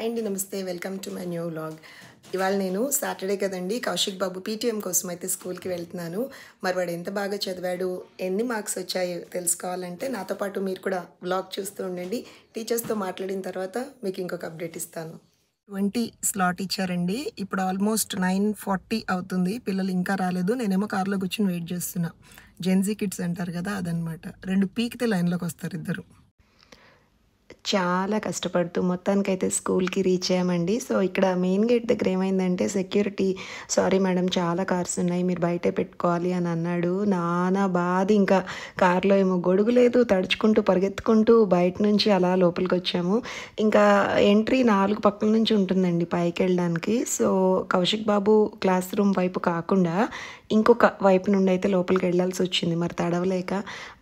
Hi అండి, నమస్తే. Welcome to my new vlog. ఇవాళ నేను సాటర్డే కదండి, కౌశిక్ బాబు పీటీఎం కోసం అయితే స్కూల్కి వెళ్తున్నాను. మరి వాడు ఎంత బాగా చదివాడు, ఎన్ని మార్క్స్ వచ్చాయో తెలుసుకోవాలంటే నాతో పాటు మీరు కూడా వ్లాగ్ చూస్తూ ఉండండి. టీచర్స్తో మాట్లాడిన తర్వాత మీకు ఇంకొక అప్డేట్ ఇస్తాను. 20 స్లాట్ ఇచ్చారండి. ఇప్పుడు ఆల్మోస్ట్ 9:40 అవుతుంది. పిల్లలు ఇంకా రాలేదు. నేనేమో కార్లో కూర్చొని వెయిట్ చేస్తున్నా. జెన్జీ కిడ్స్ అంటారు కదా, అదనమాట. 2 పీకితే లైన్లోకి వస్తారు ఇద్దరు. చాలా కష్టపడుతూ మొత్తానికైతే స్కూల్కి రీచ్ అయ్యామండి. సో ఇక్కడ మెయిన్ గేట్ దగ్గర ఏమైందంటే సెక్యూరిటీ, సారీ మేడం చాలా కార్స్ ఉన్నాయి, మీరు బయటే పెట్టుకోవాలి అని అన్నాడు. నానా బాధ. ఇంకా కార్లో ఏమో గొడుగు లేదు, తడుచుకుంటూ పరిగెత్తుకుంటూ బయట నుంచి అలా లోపలికి వచ్చాము. ఇంకా ఎంట్రీ 4 పక్కల నుంచి ఉంటుందండి పైకి వెళ్ళడానికి. సో కౌశిక్ బాబు క్లాస్ రూమ్ వైపు కాకుండా ఇంకొక వైపు నుండి అయితే లోపలికి వెళ్ళాల్సి వచ్చింది, మరి తడవలేక.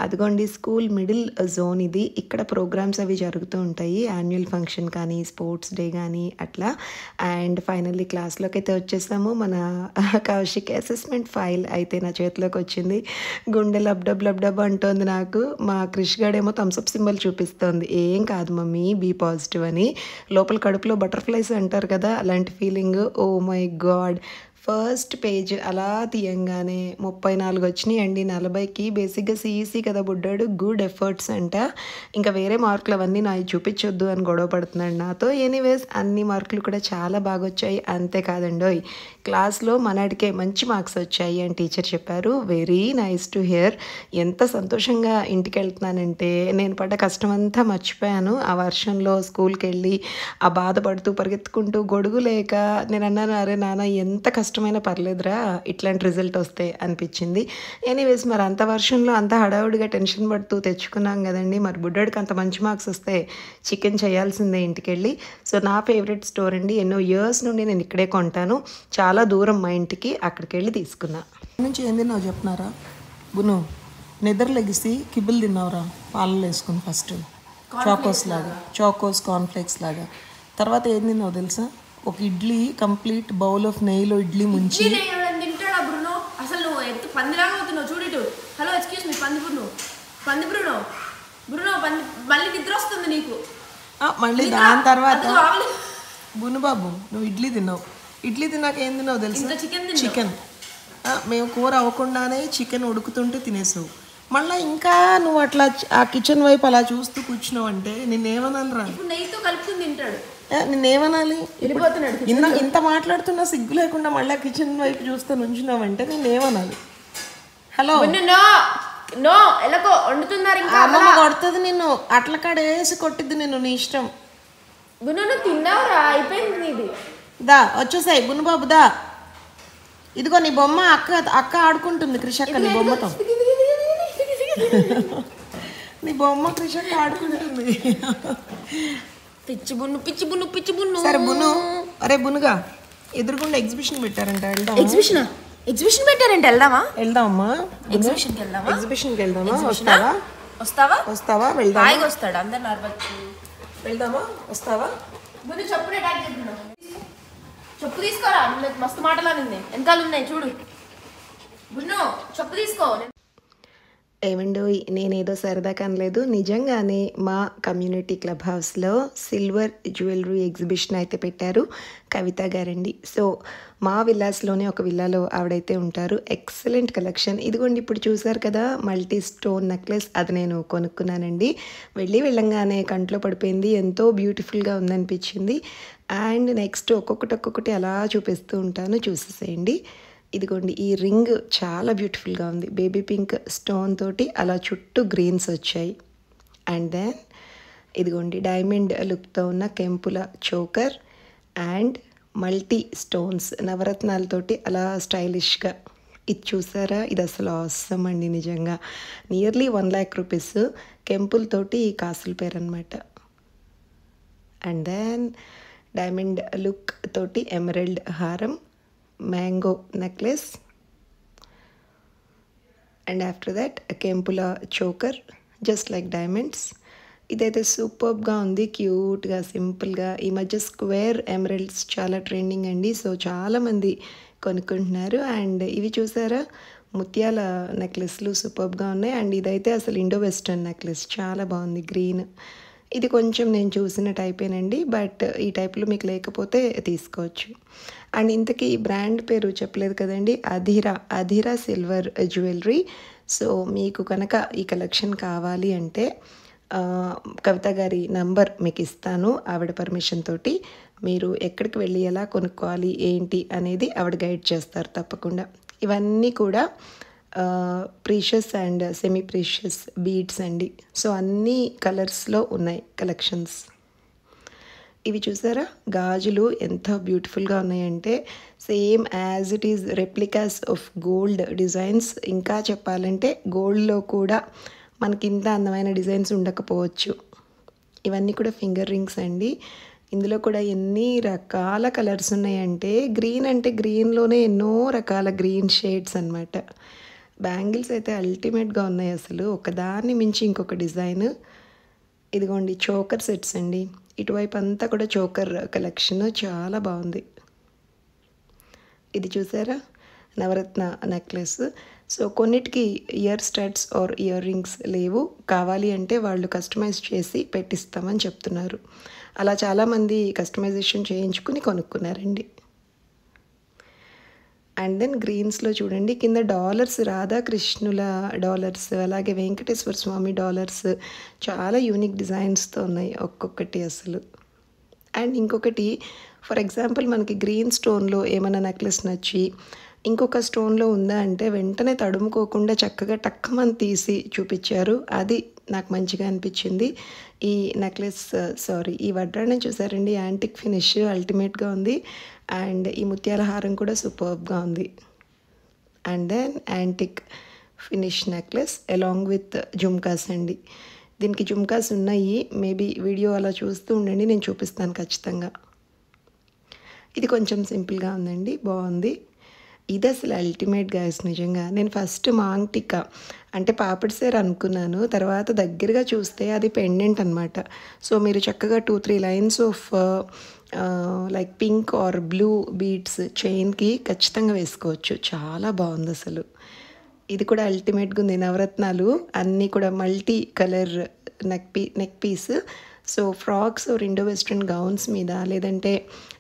అదిగోండి స్కూల్ మిడిల్ జోన్ ఇది. ఇక్కడ ప్రోగ్రామ్స్ అవి జరుగుతూ ఉంటాయి, యాన్యువల్ ఫంక్షన్ కానీ స్పోర్ట్స్ డే కానీ అట్లా. అండ్ ఫైనల్లీ క్లాస్లోకి అయితే వచ్చేసాము. మన కౌశిక్ అసెస్మెంట్ ఫైల్ అయితే నా చేతిలోకి వచ్చింది. గుండె లబ్డబ్ లబ్డబ్ అంటోంది నాకు. మా క్రిష్ గాడేమో థమ్స్అప్ సింబల్ చూపిస్తోంది. ఏం కాదు మమ్మీ, బీ పాజిటివ్ అని. లోపల కడుపులో బటర్ఫ్లైస్ అంటారు కదా, అలాంటి feeling. Oh my God. First page అలా తీయంగానే 34 వచ్చినాయి అండి 40కి. బేసిక్గా సిఈసి కదా బుడ్డాడు, గుడ్ ఎఫర్ట్స్ అంట. ఇంకా వేరే మార్కులు అవన్నీ నాకు చూపించొద్దు అని గొడవ పడుతున్నాడు నాతో. ఎనీవేస్ అన్ని మార్కులు కూడా చాలా బాగా వచ్చాయి. అంతేకాదండోయ్, క్లాస్లో మనడికే మంచి మార్క్స్ వచ్చాయి అని టీచర్ చెప్పారు. Very nice to hear. ఎంత సంతోషంగా ఇంటికి వెళ్తున్నానంటే నేను పడ్డ కష్టం అంతా మర్చిపోయాను. ఆ వర్షంలో స్కూల్కి వెళ్ళి ఆ బాధపడుతూ పరిగెత్తుకుంటూ గొడుగు లేక నేను అన్నాను, అరే నాన్న ఎంత కష్టమైనా పర్లేదురా, ఇట్లాంటి రిజల్ట్ వస్తే అనిపించింది. ఎనీవేస్ మరి అంత వర్షంలో అంత హడావుడిగా టెన్షన్ పడుతూ తెచ్చుకున్నాం కదండి. మరి బుడ్డోడికి అంత మంచి మార్క్స్ వస్తే చికెన్ చేయాల్సిందే ఇంటికి వెళ్ళి. సో నా ఫేవరెట్ స్టోర్ అండి, ఎన్నో ఇయర్స్ నుండి నేను ఇక్కడే కొంటాను. చాలా దూరం మా ఇంటికి, అక్కడికి వెళ్ళి తీసుకున్నా. నుంచి ఏం తిన్నావు చెప్పినారా బును? నిద్ర లెగిసి కిబ్బులు తిన్నావురా పాలలో వేసుకుని. ఫస్ట్ చాకోస్ లాగా, చాకోస్ కార్న్ఫ్లేక్స్ లాగా. తర్వాత ఏం తిన్నావు తెలుసా? ఒక ఇడ్లీ, కంప్లీట్ బౌల్ ఆఫ్ నెయ్యిలో ఇడ్లీ ముంచి. తింటాడా బ్రూనో? అసలు నువ్వు ఎంత పందిలాగా అవుతున్నావు చూడు. హలో ఎక్స్క్యూజ్ మీ, పంది బ్రూనో, పంది బ్రూనో, బ్రూనో పంది. మళ్ళీ నిద్ర వస్తుంది నీకు. మళ్ళీ దాని తర్వాత బును బాబు నువ్వు ఇడ్లీ తిన్నావు. ఇడ్లీ తిన్నాక ఏం తిన్నావు తెలుసా? చికెన్. మేము కూర అవ్వకుండానే చికెన్ ఉడుకుతుంటే తినేసావు. మళ్ళీ ఇంకా నువ్వు అట్లా ఆ కిచెన్ వైపు అలా చూస్తూ కూర్చున్నావు అంటే నిన్నేమనాలి రా? నెయ్యితో కలుపుకుని తింటాడు. నిన్నేమనాలి? వెళ్ళిపోతున్నాడు. ఇంత మాట్లాడుతున్నా సిగ్గు లేకుండా మళ్ళీ కిచెన్ వైపు చూస్తూ నుంచున్నావంటే నిన్నేమనాలి? హలో నో ఎలాగో వండుతున్నారు. ఇంకా అమ్మమ్మ కొడుతుంది నిన్ను, అట్ల కాడ వేసి కొట్టిద్ది నిన్ను, నీ ఇష్టం. నువ్వు తిన్నావురా, అయిపోయింది నీది. దా వచ్చేసాయి బును బాబు, దా. ఇదిగో నీ బొమ్మ. అక్క ఆడుకుంటుంది క్రిషక్క నీ బొమ్మతో. నీ బొమ్మ క్రిషక్క ఆడుకుంటుంది. పిచ్చి బున్ను, పిచ్చి బున్ను, పిచ్చి బున్ను. సరే బును, అరే బునుగా ఎదురుకుండా ఎగ్జిబిషన్ పెట్టారంట, వెళ్దాం. ఎగ్జిబిషన్ పెట్టారంట, వెళ్దామా? వెళ్దామా? ఎగ్జిబిషన్కి వెళ్దామా? ఎగ్జిబిషన్కి వెళ్దామా? వస్తావా? వెళ్దాం. హాయిగా వస్తాడు, అందరు నడవచ్చు. వెళ్దామా? వస్తావా? బున్ను చెప్పు తీసుకోరా, మస్తు మాటలు నిన్నే వెనకాల ఉన్నాయి చూడు. బున్ను చెప్పు తీసుకో. ఏమండో, నేనేదో సరదా కనలేదు. నిజంగానే మా కమ్యూనిటీ క్లబ్ హౌస్లో సిల్వర్ జ్యువెలరీ ఎగ్జిబిషన్ అయితే పెట్టారు కవిత గారండి. సో మా విల్లాస్లోనే ఒక విల్లాలో ఆవిడైతే ఉంటారు. Excellent collection. ఇదిగోండి ఇప్పుడు చూసారు కదా మల్టీ స్టోన్ నెక్లెస్, అది నేను కొనుక్కున్నానండి. వెళ్ళంగానే కంట్లో పడిపోయింది, ఎంతో బ్యూటిఫుల్గా ఉందనిపించింది. అండ్ నెక్స్ట్ ఒక్కొక్కటి అలా చూపిస్తూ ఉంటాను, చూసేసేయండి. ఇదిగోండి ఈ రింగ్ చాలా బ్యూటిఫుల్గా ఉంది, బేబీ పింక్ స్టోన్ తోటి అలా చుట్టూ గ్రీన్స్ వచ్చాయి. అండ్ దెన్ ఇదిగోండి డైమండ్ లుక్తో ఉన్న కెంపుల చోకర్ అండ్ మల్టీ స్టోన్స్ నవరత్నాలతోటి అలా స్టైలిష్గా. ఇది చూసారా, ఇది అసలు అవసరం అండి నిజంగా. నియర్లీ 1 lakh రూపీస్ కెంపులతోటి కాసుల పేరు అనమాట. అండ్ దెన్ డైమండ్ లుక్ తోటి ఎమరల్డ్ హారం, mango necklace, and after that కెంపుల చోకర్ జస్ట్ లైక్ డైమండ్స్. ఇదైతే సూపర్గా ఉంది, క్యూట్గా సింపుల్గా. ఈ మధ్య స్క్వేర్ ఎమరల్డ్స్ చాలా ట్రెండింగ్ అండి. సో చాలామంది కొనుక్కుంటున్నారు. అండ్ ఇవి చూసారా ముత్యాల నెక్లెస్లు సూపర్గా ఉన్నాయి. అండ్ ఇదైతే అసలు ఇండో వెస్టర్న్ నెక్లెస్ చాలా బాగుంది, గ్రీన్. ఇది కొంచెం నేను చూసిన టైపేనండి. బట్ ఈ టైప్‌లో మీకు లేకపోతే తీసుకోవచ్చు. అండ్ ఇంతకీ ఈ బ్రాండ్ పేరు చెప్పలేదు కదండీ! Adheera silver jewellery. సో, మీకు కనుక ఈ కలెక్షన్ కావాలి అంటే కవిత గారి నంబర్ మీకిస్తాను. ఆవిడ పర్మిషన్ తోటి. మీరు ఎక్కడికి వెళ్ళి ఎలా కొనుక్కోవాలి, ఏంటి అనేది ఆవిడ గైడ్ చేస్తారు తప్పకుండా. ఇవన్నీ కూడా precious and semi precious beads అండి. సో, అన్ని కలర్స్‌లో ఉన్నాయి కలెక్షన్స్. ఇవి చూసారా? గాజులు ఎంత బ్యూటిఫుల్‌గా ఉన్నాయంటే same as it is replicas of gold designs. ఇంకా చెప్పాలంటే గోల్డ్‌లో కూడా మనకి ఇంత అందమైన డిజైన్స్ ఉండకపోవచ్చు. ఇవన్నీ కూడా ఫింగర్ రింగ్స్ అండి. ఇందులో కూడా ఎన్ని రకాల కలర్స్ ఉన్నాయంటే గ్రీన్ అంటే గ్రీన్‌లోనే ఎన్నో రకాల గ్రీన్ షేడ్స్ అన్నమాట. బ్యాంగిల్స్ అయితే అల్టిమేట్‌గా ఉన్నాయి అసలు. ఒకదాన్ని మించి ఇంకొక డిజైన్. ఇదిగోండి చోకర్ సెట్స్ అండి. ఇటువైపు అంతా కూడా చోకర్ కలెక్షన్ చాలా బాగుంది. ఇది చూసారా? నవరత్న నెక్లెస్. సో, కొన్నిటికి ear studs or ear rings లేవు. కావాలి అంటే వాళ్ళు కస్టమైజ్ చేసి పెట్టిస్తామని చెప్తున్నారు. అలా చాలామంది కస్టమైజేషన్ చేయించుకుని కొనుక్కున్నారండి. అండ్ దెన్ గ్రీన్స్‌లో చూడండి కింద డాలర్స్, రాధాకృష్ణుల డాలర్స్, అలాగే వెంకటేశ్వర స్వామి డాలర్స్ చాలా యూనిక్ డిజైన్స్‌తో ఉన్నాయి ఒక్కొక్కటి అసలు. అండ్ ఇంకొకటి ఫర్ ఎగ్జాంపుల్ మనకి గ్రీన్ స్టోన్‌లో ఏమైనా నెక్లెస్ నచ్చి ఇంకొక స్టోన్‌లో ఉందా అంటే వెంటనే తడుముకోకుండా చక్కగా టక్కుమని తీసి చూపించారు. అది నాకు మంచిగా అనిపించింది. ఈ నెక్లెస్ ఈ వడ్రాణం చూసారండి? యాంటిక్ ఫినిష్ అల్టిమేట్‌గా ఉంది. అండ్ ఈ ముత్యాల హారం కూడా సూపర్బ్‌గా ఉంది. And then antique finish necklace along with jhumkas అండి. దీనికి జుమ్కాస్ ఉన్నాయి. మేబీ వీడియో అలా చూస్తూ ఉండండి, నేను చూపిస్తాను ఖచ్చితంగా. ఇది కొంచెం సింపుల్గా ఉందండి, బాగుంది. ఇది అసలు అల్టిమేట్ గైస్ నిజంగా. నేను ఫస్ట్ మాంగ్ టిక్కా అంటే పాపిడి సేర్ అనుకున్నాను. తర్వాత దగ్గరగా చూస్తే అది పెండెంట్ అనమాట. సో, మీరు చక్కగా 2-3 lines of like pink or blue beads చైన్కి ఖచ్చితంగా వేసుకోవచ్చు. చాలా బాగుంది అసలు. ఇది కూడా అల్టిమేట్గా ఉంది. నవరత్నాలు అన్నీ కూడా multi colour neck piece. So, frocks or Indo western gowns మీద లేదంటే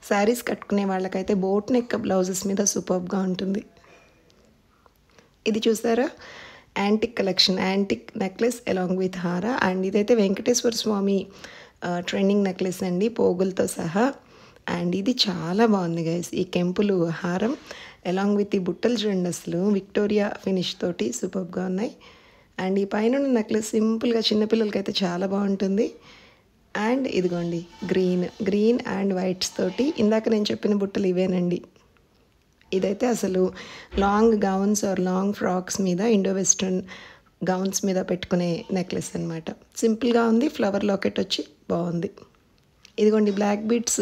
శారీస్ కట్టుకునే వాళ్ళకైతే బోట్ నెక్ బ్లౌజెస్ మీద సూపర్బ్గా ఉంటుంది. ఇది చూసారా? Antique collection, antique necklace along with హారా. అండ్ ఇదైతే వెంకటేశ్వర స్వామి ట్రెండింగ్ నెక్లెస్ అండి, పోగులతో సహా. అండ్ ఇది చాలా బాగుంది గైస్. ఈ కెంపులు హారం అలాంగ్ విత్ ఈ బుట్టలు చూడండి అసలు విక్టోరియా ఫినిష్ తోటి సూపర్బ్గా ఉన్నాయి. అండ్ ఈ పైన నెక్లెస్ సింపుల్గా చిన్నపిల్లలకైతే చాలా బాగుంటుంది. అండ్ ఇదిగోండి గ్రీన్ అండ్ వైట్స్ తోటి ఇందాక నేను చెప్పిన బుట్టలు ఇవేనండి. ఇదైతే అసలు long gowns or long frocks మీద ఇండో వెస్ట్రన్ గౌన్స్ మీద పెట్టుకునే నెక్లెస్ అనమాట. సింపుల్గా ఉంది. ఫ్లవర్ లాకెట్ వచ్చి బాగుంది. ఇదిగోండి బ్లాక్ బీడ్స్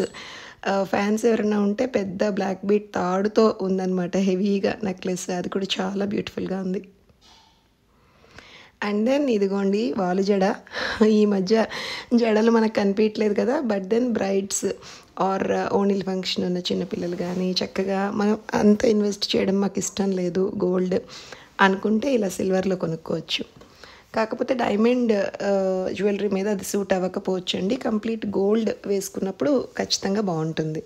ఫ్యాన్స్ ఎవరైనా ఉంటే పెద్ద బ్లాక్ బీడ్ తాడుతో ఉందన్నమాట, హెవీగా నెక్లెస్. అది కూడా చాలా బ్యూటిఫుల్గా ఉంది. అండ్ దెన్ ఇదిగోండి వాలు జడ. ఈ మధ్య జడలు మనకు కనిపించట్లేదు కదా, బట్ దెన్ బ్రైడ్స్ ఆర్ ఓణీల ఫంక్షన్ ఉన్న చిన్నపిల్లలు కానీ చక్కగా మనం అంత ఇన్వెస్ట్ చేయడం మాకు ఇష్టం లేదు గోల్డ్ అనుకుంటే ఇలా సిల్వర్లో కొనుక్కోవచ్చు. కాకపోతే డైమండ్ జ్యువెలరీ మీద అది సూట్ అవ్వకపోవచ్చు అండి. కంప్లీట్ గోల్డ్ వేసుకున్నప్పుడు ఖచ్చితంగా బాగుంటుంది.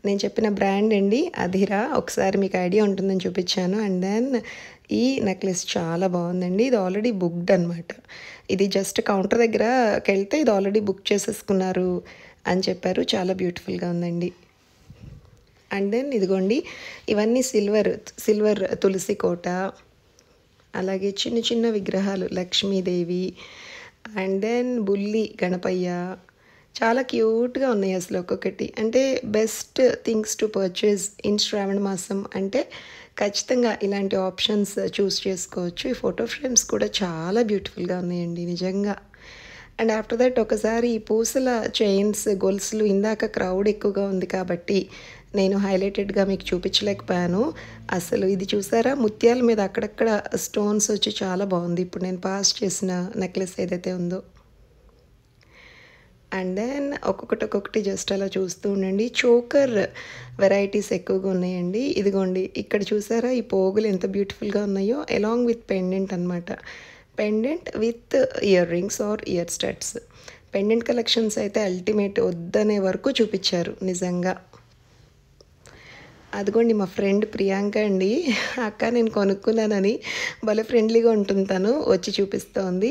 నేను చెప్పిన బ్రాండ్ అండి అధీరా. ఒకసారి మీకు ఐడియా ఉంటుందని చూపించాను. అండ్ దెన్ ఈ నెక్లెస్ చాలా బాగుందండి. ఇది ఆల్రెడీ బుక్డ్ అనమాట. ఇది జస్ట్ కౌంటర్ దగ్గరకి వెళ్తే ఇది ఆల్రెడీ బుక్ చేసేసుకున్నారు అని చెప్పారు. చాలా బ్యూటిఫుల్గా ఉందండి. అండ్ దెన్ ఇదిగోండి ఇవన్నీ సిల్వర్ తులసి కోట, అలాగే చిన్న చిన్న విగ్రహాలు లక్ష్మీదేవి, అండ్ దెన్ బుల్లి గణపయ్య. చాలా క్యూట్గా ఉన్నాయి అసలు ఒక్కొక్కటి. అంటే best things to purchase in Shravana మాసం అంటే ఖచ్చితంగా ఇలాంటి ఆప్షన్స్ చూస్ చేసుకోవచ్చు. ఈ ఫోటో ఫ్రేమ్స్ కూడా చాలా బ్యూటిఫుల్గా ఉన్నాయండి నిజంగా. అండ్ ఆఫ్టర్ దట్ ఒకసారి ఈ పూసల చైన్స్ గొలుసులు ఇందాక క్రౌడ్ ఎక్కువగా ఉంది కాబట్టి నేను హైలైటెడ్గా మీకు చూపించలేకపోయాను. అసలు ఇది చూసారా? ముత్యాల మీద అక్కడక్కడ స్టోన్స్ వచ్చి చాలా బాగుంది. ఇప్పుడు నేను పాస్ చేసిన నెక్లెస్ ఏదైతే ఉందో. అండ్ దెన్ ఒక్కొక్కటి జస్ట్ అలా చూస్తూ ఉండండి. చోకర్ వెరైటీస్ ఎక్కువగా ఉన్నాయండి. ఇదిగోండి ఇక్కడ చూసారా ఈ పోగులు ఎంత బ్యూటిఫుల్గా ఉన్నాయో, అలాంగ్ విత్ పెండెంట్ అనమాట. Pendant with ear rings or ear studs. Pendant collections అయితే అల్టిమేట్, వద్దనే వరకు చూపించారు నిజంగా. అదిగోండి మా ఫ్రెండ్ ప్రియాంక అండి. అక్క నేను కొనుక్కున్నానని భలే ఫ్రెండ్లీగా ఉంటుంది, తను వచ్చి చూపిస్తోంది.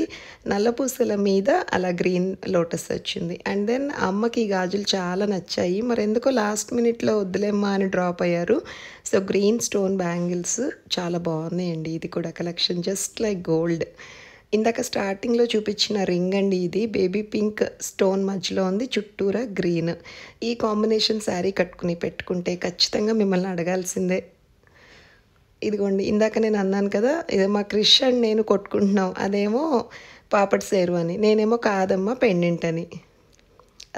నల్ల పూసల మీద అలా గ్రీన్ లోటస్ వచ్చింది. అండ్ దెన్ అమ్మకి ఈ గాజులు చాలా నచ్చాయి, మరెందుకో లాస్ట్ మినిట్లో వద్దులేమ్మా అని డ్రాప్ అయ్యారు. సో గ్రీన్ స్టోన్ బ్యాంగిల్స్ చాలా బాగున్నాయండి. ఇది కూడా కలెక్షన్ జస్ట్ లైక్ గోల్డ్. ఇందాక స్టార్టింగ్లో చూపించిన రింగ్ అండి, ఇది బేబీ పింక్ స్టోన్ మధ్యలో ఉంది, చుట్టూరా గ్రీన్. ఈ కాంబినేషన్ శారీ కట్టుకుని పెట్టుకుంటే ఖచ్చితంగా మిమ్మల్ని అడగాల్సిందే. ఇదిగోండి, ఇందాక నేను అన్నాను కదా, ఇది మా క్రిష్ అండ్ నేను కొట్టుకుంటున్నాం, అదేమో పాపడ్ సేరు అని, నేనేమో కాదమ్మా పెండెంట్ అని.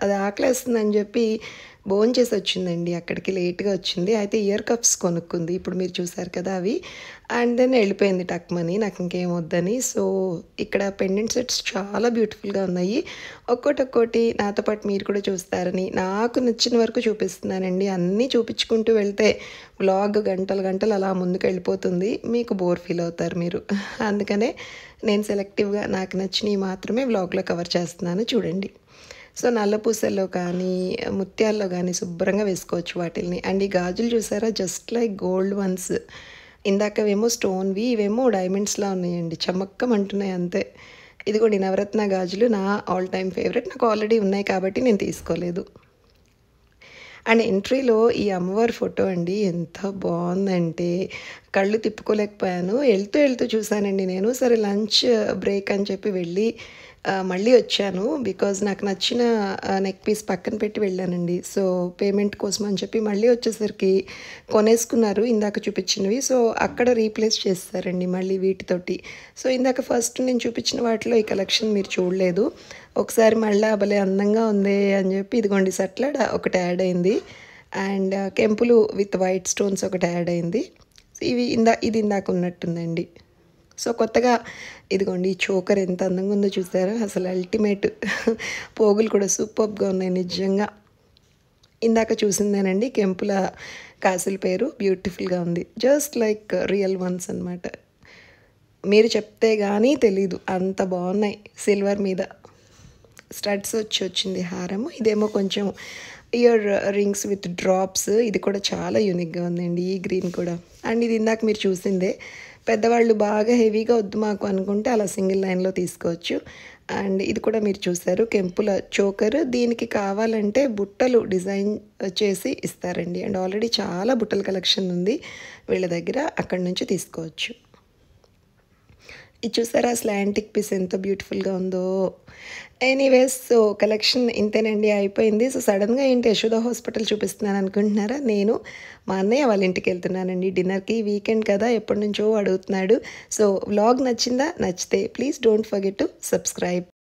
అది ఆకలేస్తుందని చెప్పి భోంచేసి వచ్చిందండి, అక్కడికి లేట్గా వచ్చింది. అయితే ఇయర్ కప్స్ కొనుక్కుంది, ఇప్పుడు మీరు చూసారు కదా అవి. అండ్ దెన్ వెళ్ళిపోయింది టక్మని, నాకు ఇంకేం వద్దని. సో ఇక్కడ పెండెంట్ సెట్స్ చాలా బ్యూటిఫుల్గా ఉన్నాయి. ఒక్కొక్కటి నాతో పాటు మీరు కూడా చూస్తారని నాకు నచ్చిన వరకు చూపిస్తున్నానండి. అన్నీ చూపించుకుంటూ వెళ్తే వ్లాగ్ గంటలు గంటలు అలా ముందుకు వెళ్ళిపోతుంది, మీకు బోర్ ఫీల్ అవుతారు మీరు. అందుకనే నేను సెలెక్టివ్గా నాకు నచ్చినవి మాత్రమే వ్లాగ్లో కవర్ చేస్తున్నాను, చూడండి. సో నల్ల పూసల్లో కానీ ముత్యాల్లో కానీ శుభ్రంగా వేసుకోవచ్చు వాటిల్ని. అండ్ ఈ గాజులు చూసారా, జస్ట్ లైక్ గోల్డ్ వన్స్. ఇందాకవేమో స్టోన్వి, ఇవేమో డైమండ్స్లా ఉన్నాయండి, చమక్కమంటున్నాయి అంతే. ఇది కూడా నవరత్న గాజులు నా ఆల్ టైమ్ ఫేవరెట్, నాకు ఆల్రెడీ ఉన్నాయి కాబట్టి నేను తీసుకోలేదు. అండ్ ఎంట్రీలో ఈ అమ్మవారి ఫోటో అండి, ఎంత బాగుందంటే కళ్ళు తిప్పుకోలేకపోయాను. వెళ్తూ చూశానండి నేను. సరే లంచ్ బ్రేక్ అని చెప్పి వెళ్ళి మళ్ళీ వచ్చాను, బికాజ్ నాకు నచ్చిన నెక్ పీస్ పక్కన పెట్టి వెళ్ళానండి. సో పేమెంట్ కోసం అని చెప్పి మళ్ళీ వచ్చేసరికి కొనేసుకున్నారు ఇందాక చూపించినవి. సో అక్కడ రీప్లేస్ చేస్తారండి మళ్ళీ వీటితోటి. సో ఇందాక ఫస్ట్ నేను చూపించిన వాటిలో ఈ కలెక్షన్ మీరు చూడలేదు, ఒకసారి మళ్ళీ భలే అందంగా ఉంది అని చెప్పి ఇదిగోండి సట్లాడ ఒకటి యాడ్ అయింది. అండ్ కెంపులు విత్ వైట్ స్టోన్స్ ఒకటి యాడ్ అయింది. ఇది ఇందాక ఉన్నట్టుందండి. సో కొత్తగా ఇదిగోండి ఈ చోకర్ ఎంత అందంగా ఉందో చూసారా, అసలు అల్టిమేట్. పోగులు కూడా సూపర్గా ఉన్నాయి నిజంగా. ఇందాక చూసిందేనండి కెంపుల కాసుల పేరు, బ్యూటిఫుల్గా ఉంది, జస్ట్ లైక్ రియల్ వన్స్ అనమాట. మీరు చెప్తే కానీ తెలీదు, అంత బాగున్నాయి. సిల్వర్ మీద స్టడ్స్ వచ్చింది హారము. ఇదేమో కొంచెం ఇయర్ రింగ్స్ విత్ డ్రాప్స్, ఇది కూడా చాలా యూనిక్గా ఉందండి, ఈ గ్రీన్ కూడా. అండ్ ఇది ఇందాక మీరు చూసిందే, పెద్దవాళ్ళు బాగా హెవీగా వద్దు మాకు అనుకుంటే అలా సింగిల్ లైన్లో తీసుకోవచ్చు. అండ్ ఇది కూడా మీరు చూసారు, కెంపుల చోకర్. దీనికి కావాలంటే బుట్టలు డిజైన్ చేసి ఇస్తారండి. అండ్ ఆల్రెడీ చాలా బుట్టల కలెక్షన్ ఉంది వీళ్ళ దగ్గర, అక్కడి నుంచి తీసుకోవచ్చు. ఇది చూసారా స్లాంటిక్ పీస్ ఎంత బ్యూటిఫుల్గా ఉందో. ఎనీవేస్ సో కలెక్షన్ ఇంతేనండి, అయిపోయింది. సో సడన్గా ఏంటి యశోద హాస్పిటల్ చూపిస్తున్నాను అనుకుంటున్నారా, నేను మా అన్నయ్య వాళ్ళ ఇంటికి వెళ్తున్నానండి డిన్నర్కి. వీకెండ్ కదా, ఎప్పటి నుంచో అడుగుతున్నాడు. సో వ్లాగ్ నచ్చిందా? నచ్చితే please don't forget to subscribe.